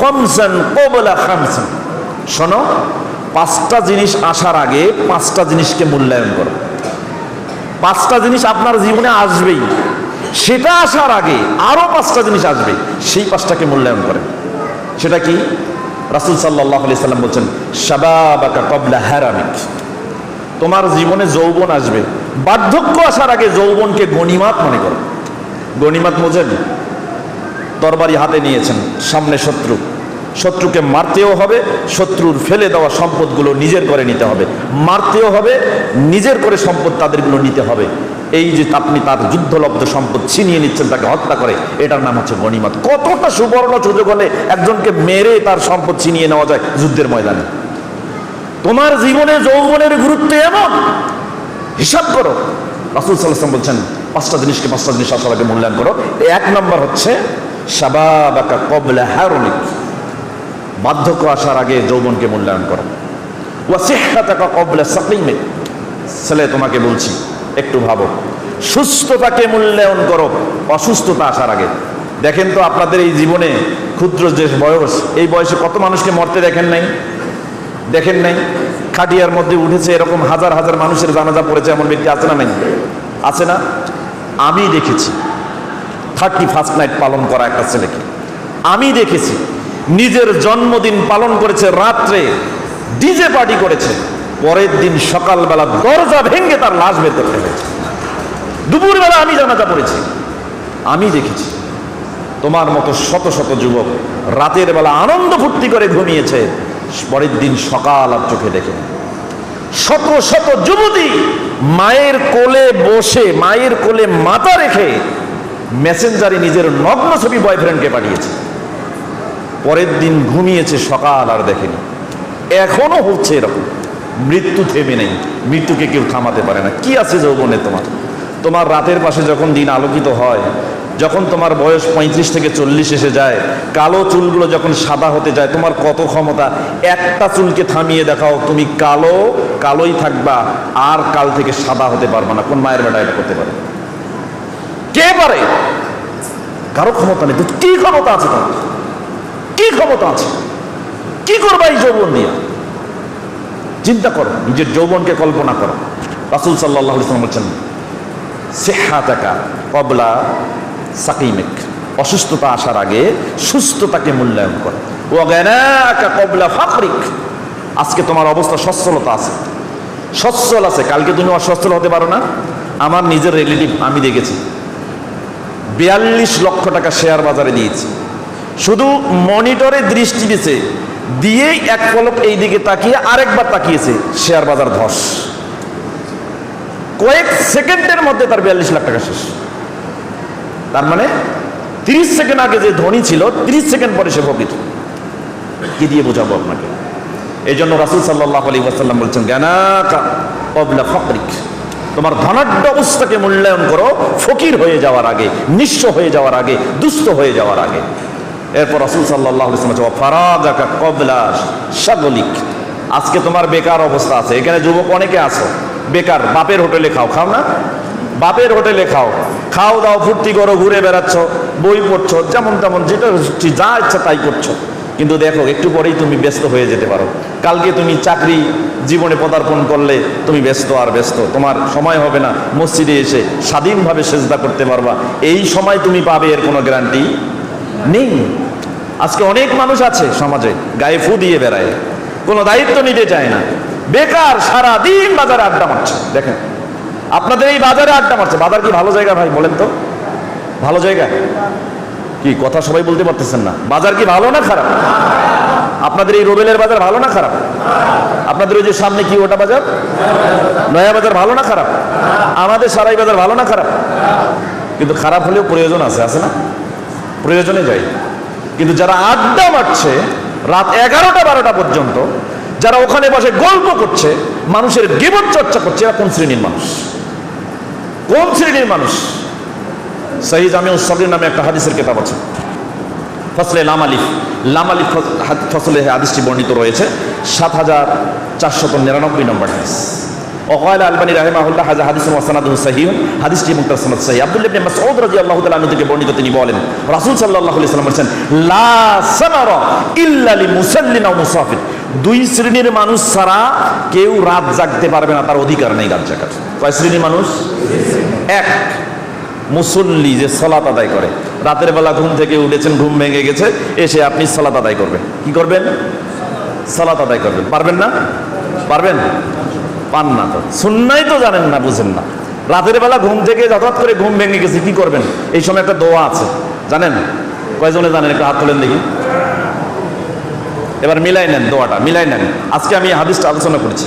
খামসান ক্বাবলা খামসান। শোনো, পাঁচটা জিনিস আসার আগে পাঁচটা জিনিসকে মূল্যায়ন করো। পাঁচটা জিনিস আপনার জীবনে আসবেই, সেটা আসার আগে আরো পাঁচটা জিনিস আসবে, সেই পাঁচটাকে মূল্যায়ন করেন। সেটা কি? রাসূল সাল্লাল্লাহু আলাইহি সাল্লাম বলছেন, শাবাবাকা ক্বাবলা হারামিক। তোমার জীবনে যৌবন আসবে, বার্ধক্য আসার আগে যৌবনকে গনিমত মনে করো। গনিমত বোঝেন? তরবারি হাতে নিয়েছেন, সামনে শত্রু, শত্রুকে মারতেও হবে, শত্রুর ফেলে দেওয়া সম্পদগুলো নিজের করে নিতে হবে, মারতেও হবে, নিজের করে সম্পদ তাদেরগুলো নিতে হবে। এই যে আপনি তার যুদ্ধলব্ধ সম্পদ ছিনিয়ে নিচ্ছেন, তাকে হত্যা করে, এটার নাম হচ্ছে গনিমত। কতটা সুবর্ণ সুযোগ হলে একজনকে মেরে তার সম্পদ ছিনিয়ে নেওয়া যায় যুদ্ধের ময়দানে। তোমার জীবনে যৌবনের গুরুত্ব এমন, হিসাব করো। রাসূল সাল্লাল্লাহু আলাইহি ওয়াসাল্লাম বলছেন, পাঁচটা জিনিস আসার আগে মূল্যায়ন করো। এক নম্বর হচ্ছে শাবাবাকা ক্বাবলা হারমিক, বার্ধক্য আসার আগে যৌবনকে মূল্যায়ন করো। ওয়া সিহহাতাকা ক্বাবলা সাকিমিক, ছেলে তোমাকে বলছি একটু ভাবো, সুস্থতাকে মূল্যায়ন করো অসুস্থতা আসার আগে। দেখেন তো আপনাদের এই জীবনে ক্ষুদ্র যে বয়স, এই বয়সে কত মানুষকে মরতে দেখেন নাই? দেখেন নাই? খাটিয়ার মধ্যে উঠেছে, এরকম হাজার হাজার মানুষের জানাজা পড়েছে, এমন ব্যক্তি আছে না? নাই? আছে না? আমি দেখেছি 31st নাইট পালন করা একটা ছেলেকে, আমি দেখেছি নিজের জন্মদিন পালন করেছে, রাত্রে ডিজে পার্টি করেছে, পরের দিন সকালবেলা দরজা ভেঙে তার লাশ বের করতে হয়েছে। দুপুরবেলা আমি জানাজা পড়েছি, আমি দেখেছি। তোমার মতো শত শত যুবক রাতের বেলা আনন্দ ফুর্তি করে ঘুমিয়েছে, পরের দিন সকাল আর চোখে দেখে। শত শত যুবতী মায়ের কোলে বসে, মায়ের কোলে মাথা রেখে মেসেঞ্জারে নিজের নগ্ন ছবি বয়ফ্রেন্ডকে পাঠিয়েছে, পরের দিন ঘুমিয়েছে, সকাল আর দেখেনি। এখনো হচ্ছে এরকম। মৃত্যু থেমে নেই, মৃত্যুকে কেউ থামাতে পারে না। কি আছে যৌবনে তোমার? তোমার রাতের পাশে যখন দিন আলোকিত হয়, যখন তোমার বয়স 35 থেকে 40 এসে যায়, কালো চুলগুলো যখন সাদা হতে যায়, তোমার কত ক্ষমতা! একটা চুলকে থামিয়ে দেখাও, তুমি কালো কালোই থাকবা, আর কাল থেকে সাদা হতে পারবা না। কোন মায়ের বেটা এটা করতে পারে? কে পারে? কারো ক্ষমতা নেই। তো কি ক্ষমতা আছে তোমার? কি ক্ষমতা আছে? কি করবা এই যৌবন দিয়ে? চিন্তা করো, নিজের যৌবনকে কল্পনা করো। রাসূল সাল্লাল্লাহু আলাইহি ওয়াসাল্লাম বলছেন, সিহহাতাকা ক্বাবলা সাকিমিক, অসুস্থতা আসার আগে সুস্থতাকে মূল্যায়ন করো। ওয়া গানাকা ক্বাবলা ফাকরিক, আজকে তোমার অবস্থা সচ্ছলতা আছে, সচ্ছল আছে, কালকে তুমি অসচ্ছল হতে পারো না। আমার নিজের রিলেটিভ আমি দেখেছি 42 লক্ষ টাকা শেয়ার বাজারে দিয়েছি, শুধু মনিটরে দৃষ্টি দিয়েছে, দিয়েই এক পলক এই দিকে তাকিয়ে আরেকবার তাকিয়েছে, শেয়ার বাজার ধস। কয়েক সেকেন্ডের মধ্যে তার 42 লাখ টাকা শেষ। তার মানে 30 সেকেন্ড আগে যে ধনী ছিল, 30 সেকেন্ড পরে সে ফকির। কি দিয়ে বোঝাবো আপনাকে? এই জন্য রাসূল সাল্লাল্লাহু আলাইহি ওয়াসাল্লাম বলছেন, গানাকা ক্বাবলা ফাকরিক, তোমার ধনাঢ্য অবস্থাকে মূল্যায়ন করো ফকির হয়ে যাওয়ার আগে, নিঃস্ব হয়ে যাওয়ার আগে, দুস্থ হয়ে যাওয়ার আগে। এরপর রাসূল সাল্লাল্লাহু আলাইহি ওয়াসাল্লাম বলেন, ফারাগাকা ক্বাবলা শাগলিক, আজকে তোমার বেকার অবস্থা আছে। এখানে যুবক অনেকে আছো বেকার, বাপের হোটেলে খাও, খাও না? বাপের হোটেলে খাও, খাও দাও, ফুর্তি করো, ঘুরে বেড়াচ্ছ, বই পড়ছো, যেমন তেমন যেটা যা ইচ্ছা তাই করছো। কিন্তু দেখো, একটু পরেই তুমি ব্যস্ত হয়ে যেতে পারো। কালকে তুমি চাকরি জীবনে পদার্পণ করলে তুমি ব্যস্ত আর ব্যস্ত, তোমার সময় হবে না মসজিদে এসে স্বাধীনভাবে সেজদা করতে পারবা। এই সময় তুমি পাবে, এর কোনো গ্যারান্টি নেই। আজকে অনেক মানুষ আছে সমাজে গায়ে ফু দিয়ে বেড়ায়, কোনো দায়িত্ব নিতে চায় না, বেকার, সারা দিন বাজারে আড্ডা মারছে। দেখেন আপনাদের এই বাজারে আড্ডা মারছে। বাজার কি ভালো জায়গা ভাই? বলেন তো, ভালো জায়গা? কি কথা সবাই বলতে পারতেছেন না? বাজার কি ভালো না খারাপ? আপনাদের এই রোবেলের বাজার ভালো না খারাপ? আপনাদের ওই যে সামনে কি ওটা বাজার, নয়া বাজার ভালো না খারাপ? আমাদের সারাই বাজার ভালো না খারাপ? কিন্তু খারাপ হলেও প্রয়োজন আছে, আছে না? প্রয়োজনে যায়। কিন্তু যারা আড্ডা মারছে রাত 11টা 12টা পর্যন্ত, যারা ওখানে বসে গল্প করছে, মানুষের গীবত চর্চা করছে, এরা কোন শ্রেণীর মানুষ? কোন শ্রেণীর মানুষ? সহিহ জামিউস সাগীর নামে একটা হাদিসের কিতাব আছে, ফসলে লামালিফ, লামালিফ ফসলে হাদিসটি বর্ণিত রয়েছে, 7499 নম্বর হাদিস। وقال الباني رحمه الله هذا حديث وسنده صحيح হাদিসটি মুতাসান্নাদ সহিহ আব্দুল্লাহ ইবনে মাসউদ রাদিয়াল্লাহু তাআলা আনহু থেকে বর্ণিত তিনি বলেন রাসূল সাল্লাল্লাহু আলাইহি ওয়াসাল্লাম বলেছেন লা সামারা ইল্লা লিমুসাল্লিন আও মুসাফির দুই শ্রেণীর মানুষ ছাড়া কেউ রাত জাগতে পারবে না তার অধিকার নেই রাত জাগার কয় শ্রেণীর মানুষ এক মুসল্লি যে সালাত আদায় করে রাতের বেলা ঘুম থেকে উঠেছেন ঘুম ভেঙে গেছে এসে আপনি সালাত আদায় করবেন কি করবেন সালাত আদায় করবেন পারবেন না পারবেন পান না তো সুন্নাই তো জানেন না বুঝেন না রাতের বেলা ঘুম থেকে হঠাৎ করে ঘুম ভেঙে গেছে কি করবেন এই সময় একটা দোয়া আছে জানেন কয়জনে জানেন একটা হাত তোলেন দেখি এবার মিলাই নেন দোয়াটা মিলাই নেন আজকে আমি হাদিসটা আলোচনা করেছি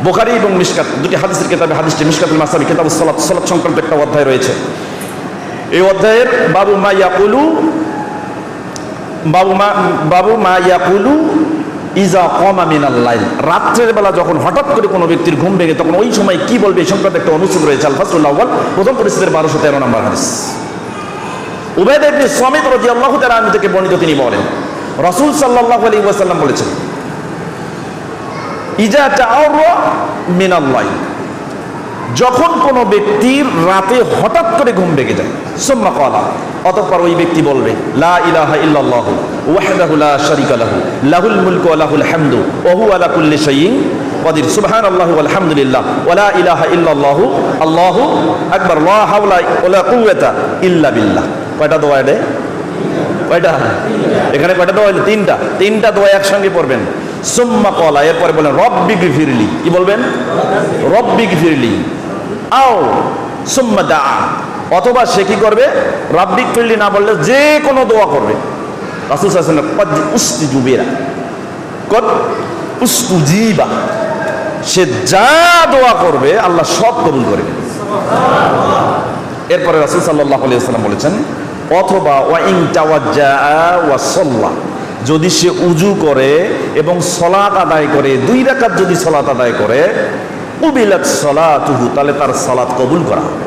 বুখারী এবং মিশকাত দুটি হাদিসের কিতাবে হাদিসটি মিশকাতুল মাসাবি কিতাবুস সালাত সালাত সংক্রান্ত একটা অধ্যায় রয়েছে এই অধ্যায়ের বাবু মা ইয়াকুলু ইজা কমা মিনাল লাইল রাত্রের বেলা যখন হঠাৎ করে কোনো ব্যক্তির ঘুম ভেঙে তখন ওই সময় কি বলবে এই সংক্রান্ত একটা অনুচ্ছেদ রয়েছে আল ফাসলুল আউয়াল প্রথম পরিচ্ছেদের 1213 নম্বর হাদিস উবাইদা ইবনে সামিত রাদিয়াল্লাহু তাআলা আনহু থেকে বর্ণিত তিনি বলেন রাসূল সাল্লাল্লাহু আলাইহি ওয়াসাল্লাম বলেছেন ইজা তাআরা মিনাল লাইল যখন কোনো ব্যক্তির রাতে হঠাৎ করে ঘুম ভেঙে যায় সুম্মা ক্বালা অতঃপর ওই ব্যক্তি বলবে লা ইলাহা ইল্লাল্লাহ ওয়াহদাহু লা শারীকা লাহু লাহুল মুলকু ওয়া লাহুল হামদু ওয়া হুয়া আলা কুল্লি শাইইন কাদির সুবহানাল্লাহি ওয়াল হামদুলিল্লাহ ওয়া লা ইলাহা ইল্লাল্লাহ আল্লাহু আকবার লা হাওলা ওয়া লা কুওয়াতা ইল্লা বিল্লাহ কয়টা দোয়া এটা কয়টা এখানে কয়টা দোয়া হলো তিনটা দোয়া একসঙ্গে পড়বেন সুম্মা ক্বালা এরপরে বলেন রব্বি গফিরলি কি বলবেন রব্বি গফিরলি আও সুম্মা দা অথবা সে কি করবে রব্বি গফিরলি না বললে যে কোনো দোয়া করবে রাসূল সাল্লাল্লাহু আলাইহি ওয়াসাল্লাম কদ উস্তিজুবিরা কদ উস্তুজিবা সে যা দোয়া করবে আল্লাহ সব কবুল করবে সুবহানাল্লাহ এরপরে রাসূল সাল্লাল্লাহু আলাইহি ওয়াসাল্লাম বলেছেন অথবা ওয়া ইন তাওয়াজ্জা ওয়া সাল্লা যদি সে উজু করে এবং সালাত আদায় করে 2 রাকাত যদি সালাত আদায় করে উবিলাত সালাতুহু তাহলে তার সালাত কবুল করা হবে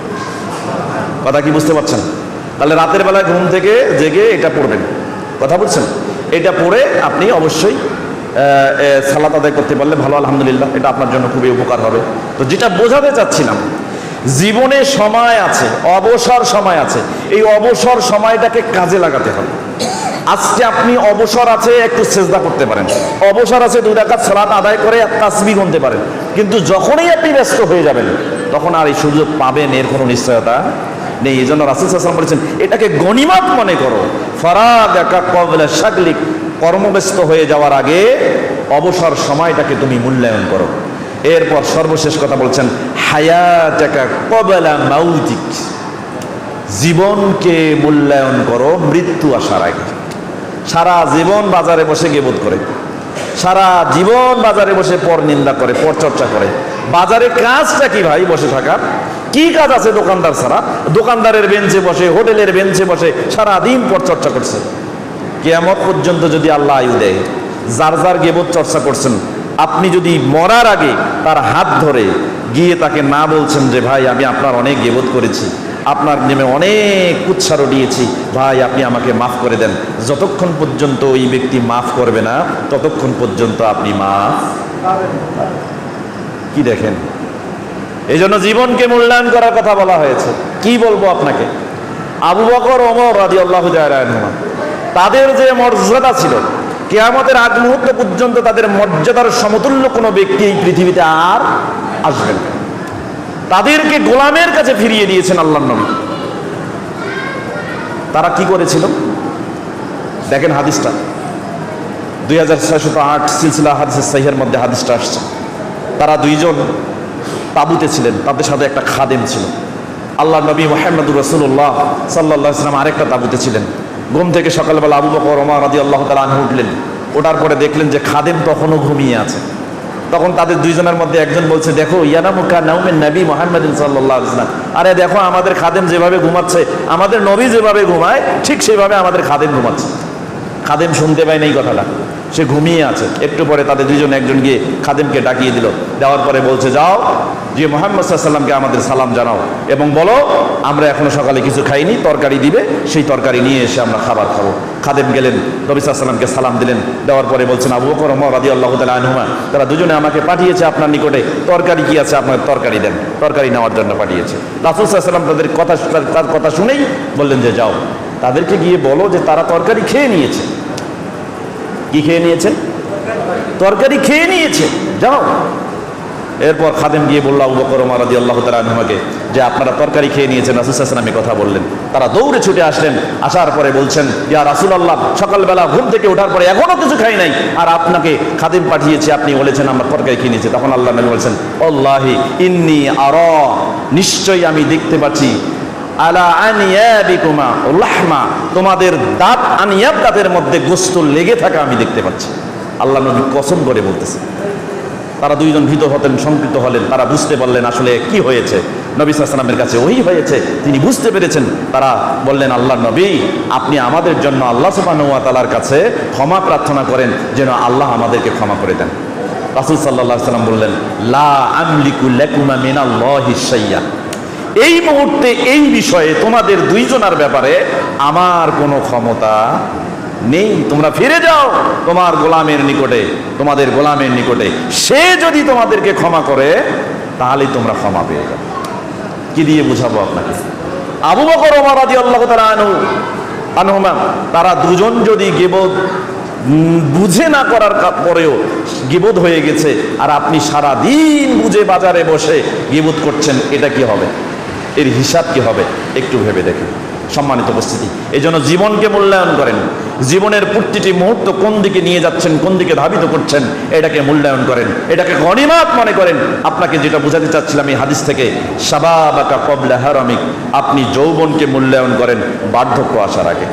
কথা কি বুঝতে পারছেন তাহলে রাতের বেলা ঘুম থেকে জেগে এটা পড়বেন কথা বুঝছেন এটা পড়ে আপনি অবশ্যই সালাত আদায় করতে পারলে ভালো আলহামদুলিল্লাহ এটা আপনার জন্য খুবই উপকার হবে তো যেটা বোঝাতে চাচ্ছিলাম জীবনে সময় আছে অবসর সময় আছে এই অবসর সময়টাকে কাজে লাগাতে হবে আজকে আপনি অবসর আছে একটু সেজদা করতে পারেন অবসর আছে 2 রাকাত সালাত আদায় করে তাসবিহ গুনতে পারেন কিন্তু যখনই আপনি ব্যস্ত হয়ে যাবেন তখন আর এই সুযোগ পাবেন এর কোনো নিশ্চয়তা নেই এই জন্য রাসূল সাল্লাল্লাহু আলাইহি ওয়াসাল্লাম বলেছেন এটাকে গনিমত মনে করো ফারাগাকা ক্বাবলা শাগলিক কর্মব্যস্ত হয়ে যাওয়ার আগে অবসর সময়টাকে তুমি মূল্যায়ন করো এরপর সর্বশেষ কথা বলছেন হায়াতাকা ক্বাবলা মাউতিক জীবনকে মূল্যায়ন করো মৃত্যু আসার আগে সারা জীবন বাজারে বসে গীবত করে সারা জীবন বাজারে বসে পর নিন্দা করে পর চর্চা করে বাজারে কাজটা কি ভাই বসে থাকার কি কাজ আছে দোকানদার ছাড়া দোকানদারের বেঞ্চে বসে হোটেলের বেঞ্চে বসে সারা দিন পর চর্চা করছে কিয়ামত পর্যন্ত যদি আল্লাহ আয়ু দেয় যার যার গীবত চর্চা করছেন আপনি যদি মরার আগে তার হাত ধরে গিয়ে তাকে না বলছেন যে ভাই আমি আপনার অনেক গীবত করেছি আপনার নামে অনেক উৎসাহ দিয়েছি ভাই আপনি আমাকে মাফ করে দেন যতক্ষণ পর্যন্ত ওই ব্যক্তি মাফ করবে না ততক্ষণ পর্যন্ত আপনি মাফ কি দেখেন এই জন্য জীবনকে মূল্যায়ন করার কথা বলা হয়েছে কি বলবো আপনাকে আবু বকর ওমর রাদিয়াল্লাহু তাআলা আনহুমা তাদের যে মর্যাদা ছিল কিয়ামতের আগ মুহূর্ত পর্যন্ত তাদের মর্যাদার সমতুল্য কোনো ব্যক্তি এই পৃথিবীতে আর আসবেন না তাদেরকে গোলামের কাছে ফিরিয়ে দিয়েছেন আল্লাহর নবী তারা কি করেছিল দেখেন হাদিসটা 2608 সিলসিলা হাদিসের সহিহের মধ্যে হাদিসটা আসছে তারা দুইজন তাঁবুতে ছিলেন তাদের সাথে একটা খাদেম ছিল আল্লাহর নবী মুহাম্মদুর রাসূলুল্লাহ সাল্লাল্লাহু আলাইহি ওয়াসাল্লাম আরেকটা তাঁবুতে ছিলেন ঘুম থেকে সকালবেলা আবু বকর ওমর রাদিয়াল্লাহু তাআলা আনহু উঠলেন ওঠার পরে দেখলেন যে খাদেম তখনও ঘুমিয়ে আছে তখন তাদের দুইজনের মধ্যে একজন বলছে দেখো ইয়ানামু কা নাউমিন নবী মুহাম্মদিন সাল্লাল্লাহু আলাইহি ওয়াসাল্লাম আরে দেখো আমাদের খাদেম যেভাবে ঘুমাচ্ছে আমাদের নবী যেভাবে ঘুমায় ঠিক সেইভাবে আমাদের খাদেম ঘুমাচ্ছে খাদেম শুনতে পায় না এই কথাটা সে ঘুমিয়ে আছে একটু পরে তাদের দুইজন একজন গিয়ে খাদেমকে ডাকিয়ে দিল দেওয়ার পরে বলছে যাও যে মুহাম্মদ সাল্লাল্লাহু আলাইহি ওয়াসাল্লামকে আমাদের সালাম জানাও এবং বলো আমরা এখনো সকালে কিছু খাইনি, তরকারি দিবে, সেই তরকারি নিয়ে এসে আমরা খাবার খাবো। খাদেম গেলেন, নবী সাল্লাল্লাহু আলাইহি ওয়াসাল্লামকে সালাম দিলেন, দেওয়ার পরে বলছেন আবু বকর ওমর রাদিয়াল্লাহু তাআলা আনহুমা তারা দুজনে আমাকে পাঠিয়েছে আপনার নিকটে, তরকারি কি আছে আপনার তরকারি দেন, তরকারি নেওয়ার জন্য পাঠিয়েছে। রাসূল সাল্লাল্লাহু আলাইহি ওয়াসাল্লাম তার কথা শুনেই বললেন যে যাও তাদেরকে গিয়ে বলো যে তারা তরকারি খেয়ে নিয়েছে। কি খেয়ে নিয়েছেন? তরকারি খেয়ে নিয়েছে, যাও। এরপর খাদেম গিয়ে বলল আবু বকর ওমর রাদিয়াল্লাহু তাআলা আনহুমাকে যে আপনারা তরকারি খেয়ে নিয়েছেন, রাসূল সাল্লাল্লাহু আলাইহি ওয়াসাল্লাম কথা বললেন। তারা দৌড়ে ছুটে আসলেন, আসার পরে বলছেন ইয়া রাসূলুল্লাহ সকালবেলা ঘুম থেকে ওঠার পরে এখনো কিছু খাই নাই, আর আপনাকে খাদেম পাঠিয়েছে, আপনি বলেছেন আমরা তরকারি খেয়ে নিয়েছি। তখন আল্লাহ নবী বলেছেন আল্লাহি ইন্নী আরা, নিশ্চয়ই আমি দেখতে পাচ্ছি, আলা আনিয়াবিকুমা লাহমা, তোমাদের দাঁত আনিয়াব দাঁতের মধ্যে গোশত লেগে থাকা আমি দেখতে পাচ্ছি। আল্লাহ নবী কসম করে বলতেছে। তারা দুইজন ভীত হতেন, শঙ্কিত হলেন, তারা বুঝতে পারলেন আসলে কি হয়েছে। নবী সাল্লাল্লাহু আলাইহি ওয়াসাল্লামের কাছে ওহী হয়েছে, তিনি বুঝতে পেরেছেন। তারা বললেন আল্লাহ নবী আপনি আমাদের জন্য আল্লাহ সুবহানাহু ওয়া তাআলার কাছে ক্ষমা প্রার্থনা করেন যেন আল্লাহ আমাদেরকে ক্ষমা করে দেন। রাসূল সাল্লাল্লাহু আলাইহি ওয়াসাল্লাম বললেন লা আমলিকু লাকুমা মিনাল্লাহি শাইয়্যা, এই মুহূর্তে এই বিষয়ে তোমাদের দুইজনের ব্যাপারে আমার কোনো ক্ষমতা নেই। তোমরা ফিরে যাও তোমার গোলামের নিকটে, তোমাদের গোলামের নিকটে, সে যদি তোমাদেরকে ক্ষমা করে তাহলেই তোমরা ক্ষমা পেয়ে যাবে। কি দিয়ে বুঝাবো আপনাকে? আবু বকর ওমর রাদিয়াল্লাহু তাআলা আনহুমা তারা দুজন যদি গীবত বুঝে না করার পরেও গীবত হয়ে গেছে, আর আপনি সারা দিন বুঝে বাজারে বসে গীবত করছেন, এটা কি হবে? এর হিসাব কি হবে? একটু ভেবে দেখেন। সম্মানিত উপস্থিতি, এই জন্য জীবনকে মূল্যায়ন করেন। জীবনের প্রতিটি মুহূর্ত কোন দিকে নিয়ে যাচ্ছেন, কোন দিকে ধাবিত করছেন, এটাকে মূল্যায়ন করেন, এটাকে গনিমত মনে করেন। আপনাকে যেটা বোঝাতে চাচ্ছিলাম এই হাদিস থেকে, শাবাবাকা ক্বাবলা হারামিক, আপনি যৌবনকে মূল্যায়ন করেন বার্ধক্য আসার আগে।